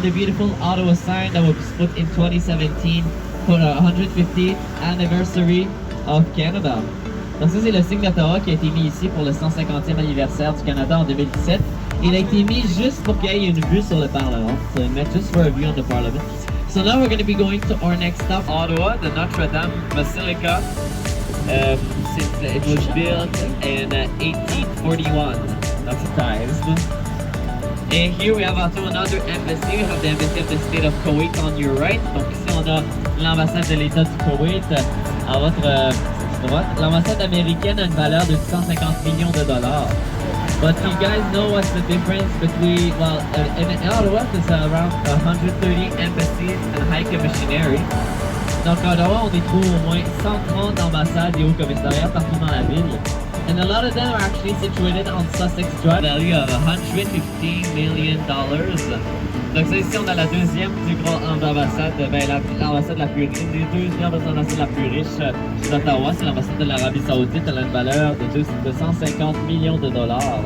the beautiful Ottawa sign that was put in 2017 for the 150th anniversary of Canada. Donc ça, c'est le signe d'Ottawa qui a été mis ici pour le 150e anniversaire du Canada en 2017. Il a été mis juste pour qu'il y ait une vue sur le Parlement. So it meant just for a view on the Parliament. So now we're going to be going to our next stop, Ottawa, the Notre Dame Basilica. Since it was built in 1841. That's a ties. And here we have also another embassy. We have the embassy of the state of Kuwait on your right. Donc ici on a l'ambassade de l'État du Koweït à votre droite. L'ambassade américaine a une valeur de 150 millions de dollars. But you guys know what's the difference between, well, in Ottawa there's around 130 embassies and high commissionary. Donc à Ottawa, on y trouve au moins 130 ambassades et hauts commissariats partout dans la ville. And a lot of them are actually situated on Sussex Drive, value of $115 million. Donc ça ici, on a la deuxième plus grande ambassade, l'ambassade la plus riche, les deuxièmes ambassades la plus riche d'Ottawa, c'est l'ambassade de l'Arabie Saoudite, elle a une valeur de 150 millions de dollars.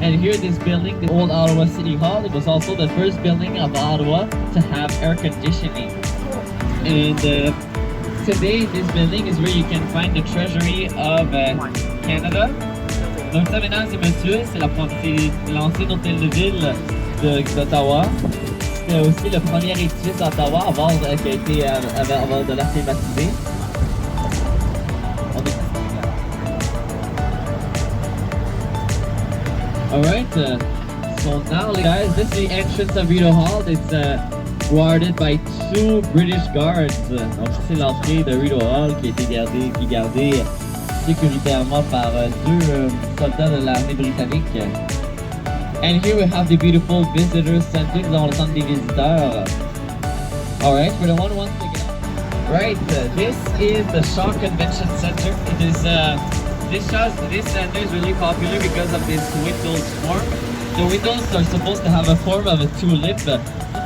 And here this building, the old Ottawa City Hall, it was also the first building of Ottawa to have air conditioning. And today, this building is where you can find the treasury of Canada. Donc ça, mesdames et messieurs, c'est l'ancien hôtel de ville d'Ottawa. C'était aussi le premier édifice d'Ottawa qui a été avant de la privatisé. Alright, so now guys, this is the entrance of Rideau Hall. It's guarded by 2 British guards. Donc c'est l'entrée de Rideau Hall qui a été gardée sécuritairement par 2 soldats de l'armée britannique. And here we have the beautiful visitor center. Nous avons le centre des visiteurs. Alright, for the one who wants to get up. Right, this is the Shaw Convention Center. It is this center is really popular because of this windows form. The windows are supposed to have a form of a tulip.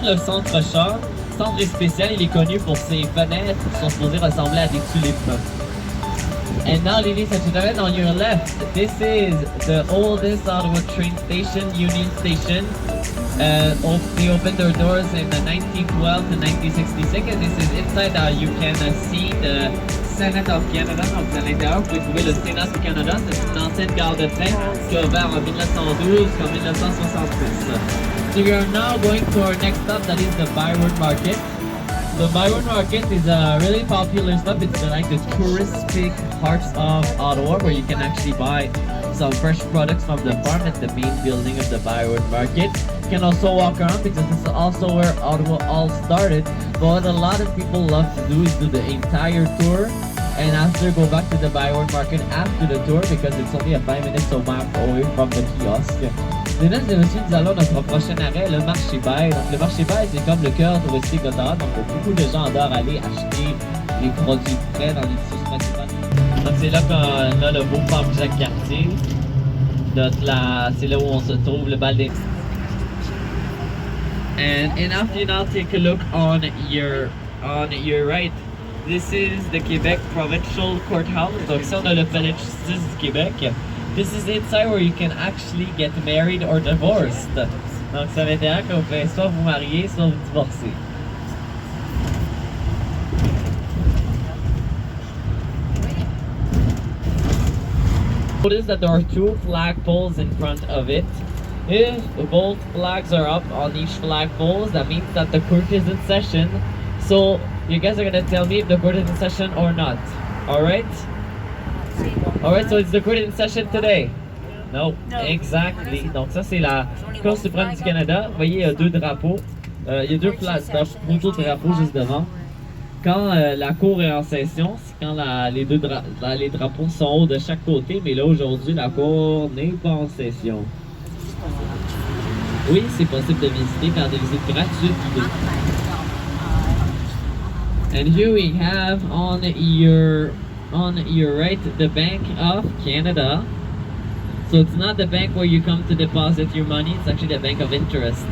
Le centre Shaw, centre spécial, il est connu pour ses fenêtres qui sont supposées ressembler à des tulipes. And now, ladies and gentlemen, on your left, this is the oldest Ottawa train station, Union Station. They opened their doors in 1912 to 1966, and this is inside. You can see the Senate of Canada. Donc, à l'intérieur, vous pouvez trouver le Sénat du Canada. C'est une ancienne gare de train qui a ouvert en 1912 jusqu'en 1966. So we are now going to our next stop, that is the Byron Market. The Byron Market is a really popular stop. It's like the touristic parts of Ottawa where you can actually buy some fresh products from the farm at the main building of the Byron Market. You can also walk around because this is also where Ottawa all started. But what a lot of people love to do is do the entire tour and after go back to the Byron Market after the tour because it's only a 5 minutes away from the kiosk. Mesdames et messieurs, nous allons à notre prochain arrêt, le marché Bail. Donc le marché Bail, c'est comme le cœur touristique d'Ottawa. Donc beaucoup de gens adorent aller acheter les produits frais dans les tissus principales. Donc c'est là qu'on a le beau parc Jacques-Cartier. C'est là où on se trouve, le bal des... And after you now take a look on your right, this is the Quebec Provincial Courthouse. Donc ici on a le palais de justice du Québec. This is inside where you can actually get married or divorced. Donc ça veut dire que vous pouvez soit vous marier, soit vous divorcer. Notice that there are 2 flagpoles in front of it. If both flags are up on each flagpoles, that means that the court is in session. So you guys are gonna tell me if the court is in session or not. Alright? Alright, so it's the court in session today? No, exactly. Donc ça c'est la Cour suprême du Canada. Vous voyez, il y a 2 drapeaux. Il y a 2 photos de drapeaux juste devant. Quand la cour est en session, c'est quand les drapeaux sont hauts de chaque côté, mais là aujourd'hui la cour n'est pas en session. Oui, c'est possible de visiter, faire des visites gratuites. And here we have on your right the Bank of Canada. So it's not the bank where you come to deposit your money, it's actually the Bank of Interest.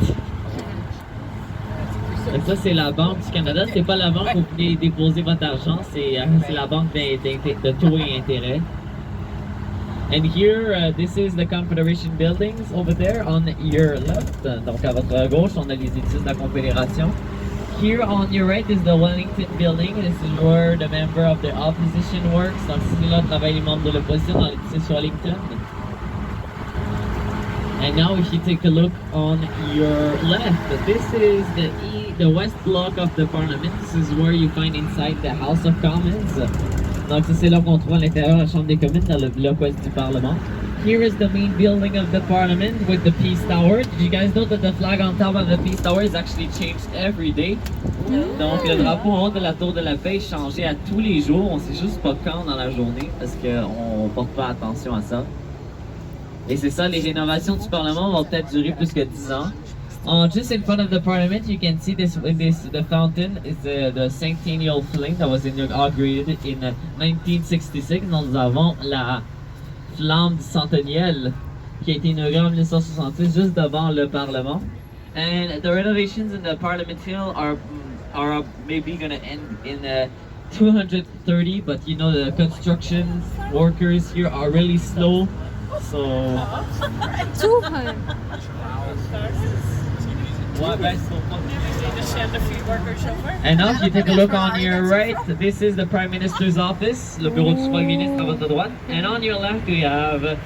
Donc ça c'est la Banque du Canada, c'est pas la banque où vous pouvez déposer votre argent, c'est la banque de taux et intérêt. And here, this is the Confederation buildings over there on your left. Donc à votre gauche, on a les études de la Confédération. Here on your right is the Wellington building. This is where the member of the opposition works. Donc ici là travaillent les membres de l'opposition dans l'édifice sur Wellington. And now if you take a look on your left, this is the west block of the Parliament. This is where you find inside the House of Commons. Donc c'est là qu'on trouve à l'intérieur la Chambre des communes dans le bloc ouest du Parlement. Here is the main building of the Parliament with the Peace Tower. Did you guys know that the flag on top of the Peace Tower is actually changed every day? Donc le drapeau en haut de la Tour de la Paix est changé à tous les jours. On sait juste pas quand dans la journée parce qu'on porte pas attention à ça. Et c'est ça, les rénovations du Parlement vont peut-être durer plus que 10 ans. Just in front of the Parliament, you can see the fountain is the centennial flame that was inaugurated in 1966. Nous avons la flamme du centennial qui a été inaugurée en 1966 juste devant le Parlement. And the renovations in the Parliament Hill are maybe going to end in 230, but you know the construction workers here are really slow. So 200. And now if you take a look on your right, this is the Prime Minister's office, le bureau du Premier ministre à votre droite. And on your left we have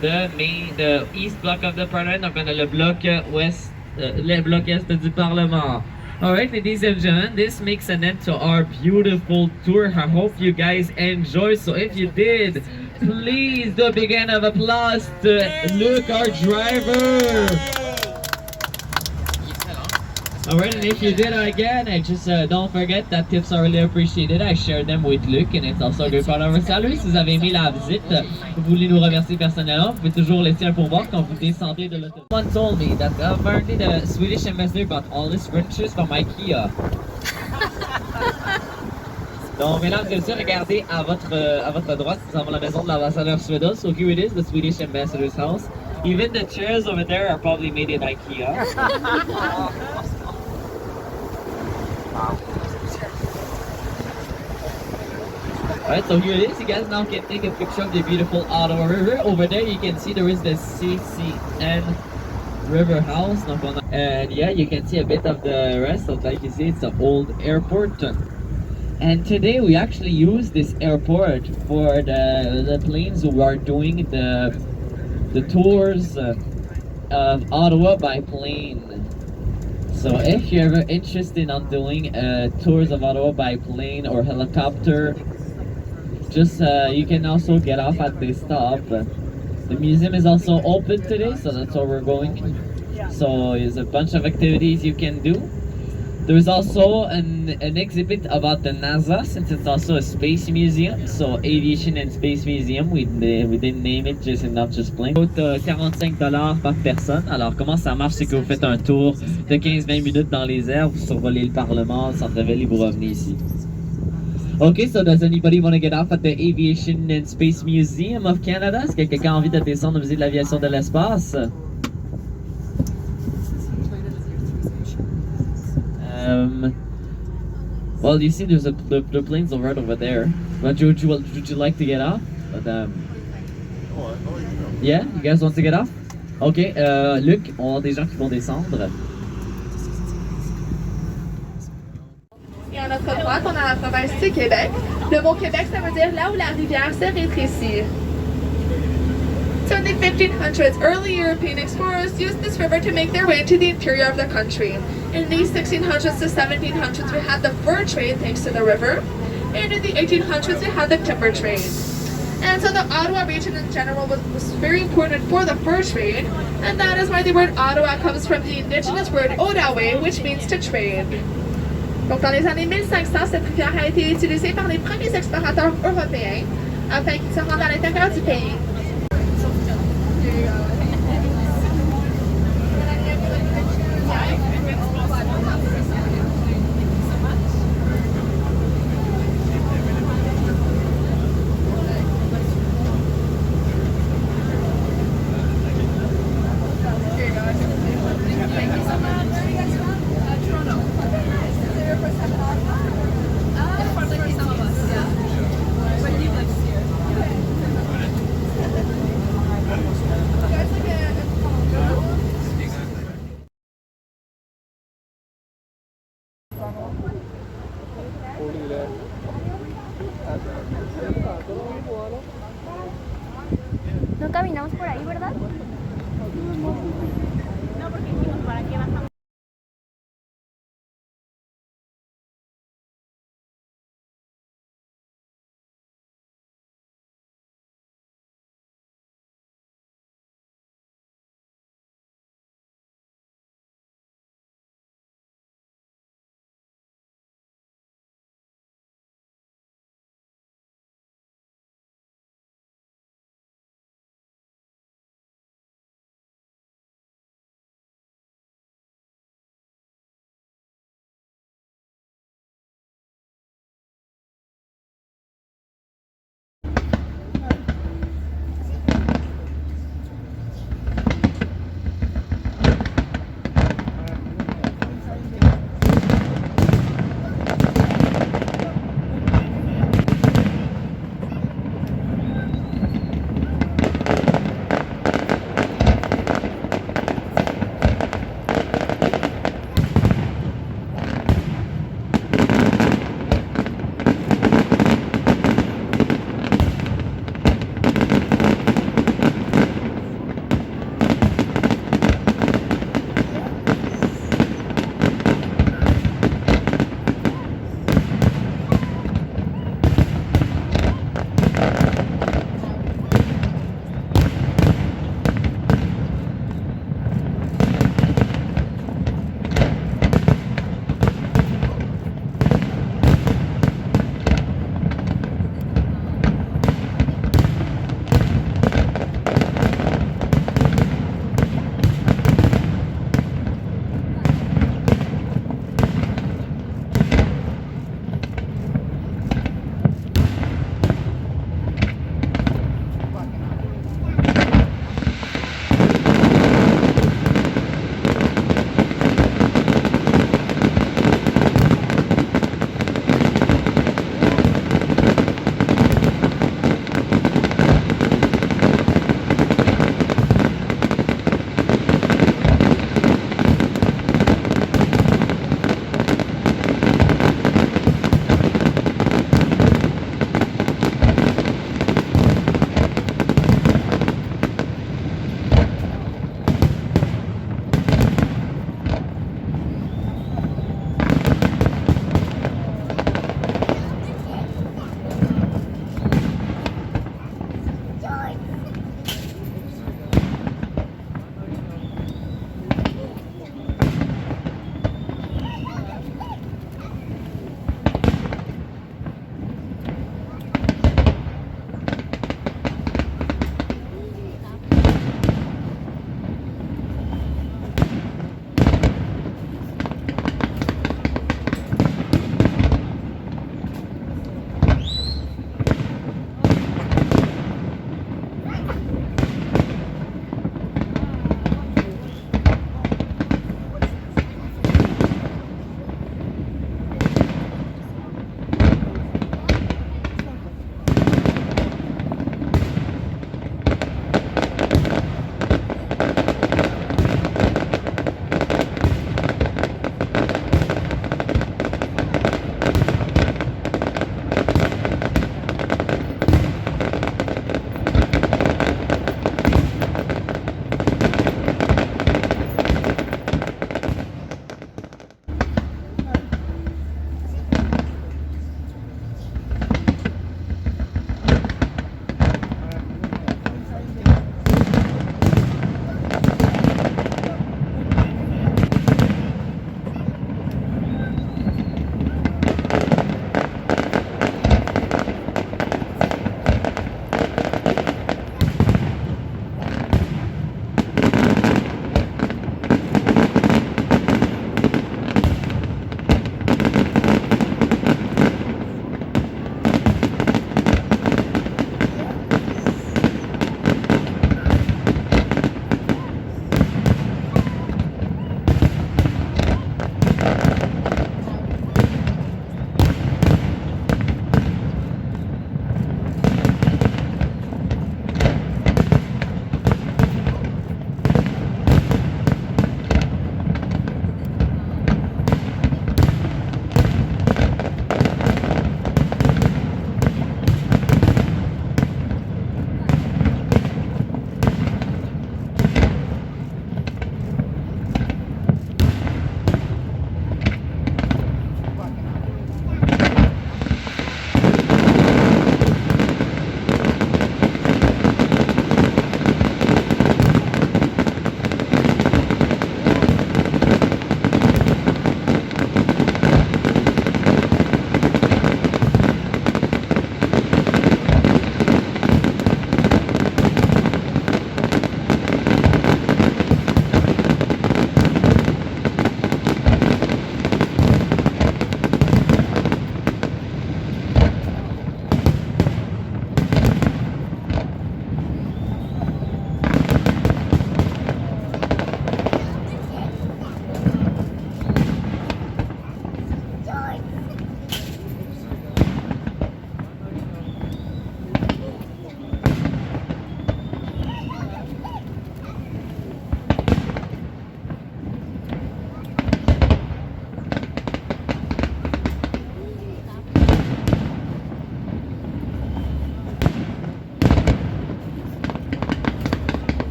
the east block of the Parliament, donc on a le bloc ouest, le bloc est du Parlement. Alright, ladies and gentlemen, this makes an end to our beautiful tour. I hope you guys enjoyed. So if you did, please do a big round of applause to Luke, our driver. Alright, and if you did again, I just don't forget that tips are really appreciated. I shared them with Luke, and it's also a great part of our salary. Si vous avez aimé la visite, vous voulez nous remercier personnellement, vous pouvez toujours laisser un pourboire quand vous descendez de l'autobus. Someone told me that apparently the Swedish ambassador bought all his furniture from IKEA. Donc, mesdames et messieurs, regardez à votre droite, nous avons la maison de l'ambassadeur suédois. So here it is, the Swedish ambassador's house. Even the chairs over there are probably made in IKEA. Alright, so here it is. You guys now can take a picture of the beautiful Ottawa River. Over there, you can see there is the CCN River House. And yeah, you can see a bit of the rest. So like you see, it's an old airport. And today we actually use this airport for the planes who are doing the tours of Ottawa by plane. So if you're ever interested in doing tours of Ottawa by plane or helicopter, just you can also get off at this stop. The museum is also open today, so that's where we're going. So there's a bunch of activities you can do. There's also an exhibit about the NASA, since it's also a space museum. So Aviation and Space Museum, we didn't name it, just not just plain. Coûte $45 par personne. Alors comment ça marche, c'est que vous faites un tour de 15-20 minutes dans les airs, vous survolez le Parlement, le Centre-Ville et vous revenez ici. Okay, so does anybody want to get off at the Aviation and Space Museum of Canada? Est-ce que quelqu'un a envie de descendre au musée de l'aviation de l'espace? Well, you see, there's the planes are right over there. But would you like to get off? But, yeah, you guys want to get off? Okay, Luc, on a des gens qui vont descendre. Et à notre droite, on a la province du Québec. Le mot Québec, ça veut dire là où la rivière se rétrécit. So in the 1500s, early European explorers used this river to make their way into the interior of the country. In the 1600s to 1700s, we had the fur trade thanks to the river. And in the 1800s, we had the timber trade. And so the Ottawa region in general was very important for the fur trade. And that is why the word Ottawa comes from the indigenous word Odawe, which means to trade. Donc dans les années 1500, cette rivière a été utilisée par les premiers explorateurs européens afin qu'ils se rendent à l'intérieur du pays. No caminamos por ahí, ¿verdad?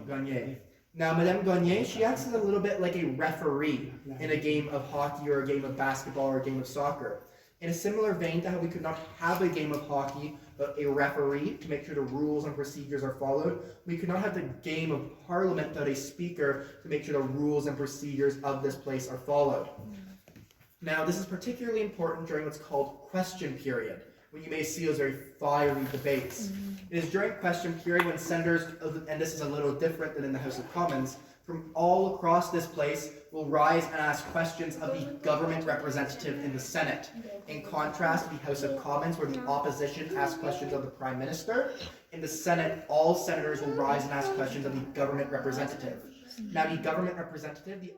Gagné. Now, Madame Gagné, she acts as a little bit like a referee in a game of hockey or a game of basketball or a game of soccer. In a similar vein to how we could not have a game of hockey without a referee to make sure the rules and procedures are followed, we could not have the game of parliament without a speaker to make sure the rules and procedures of this place are followed. Now, this is particularly important during what's called question period, when you may see those very fiery debates. It is during question period when senators, and this is a little different than in the House of Commons, from all across this place will rise and ask questions of the government representative in the Senate. In contrast to the House of Commons, where the opposition asks questions of the Prime Minister, in the Senate, all senators will rise and ask questions of the government representative. Now, the government representative, the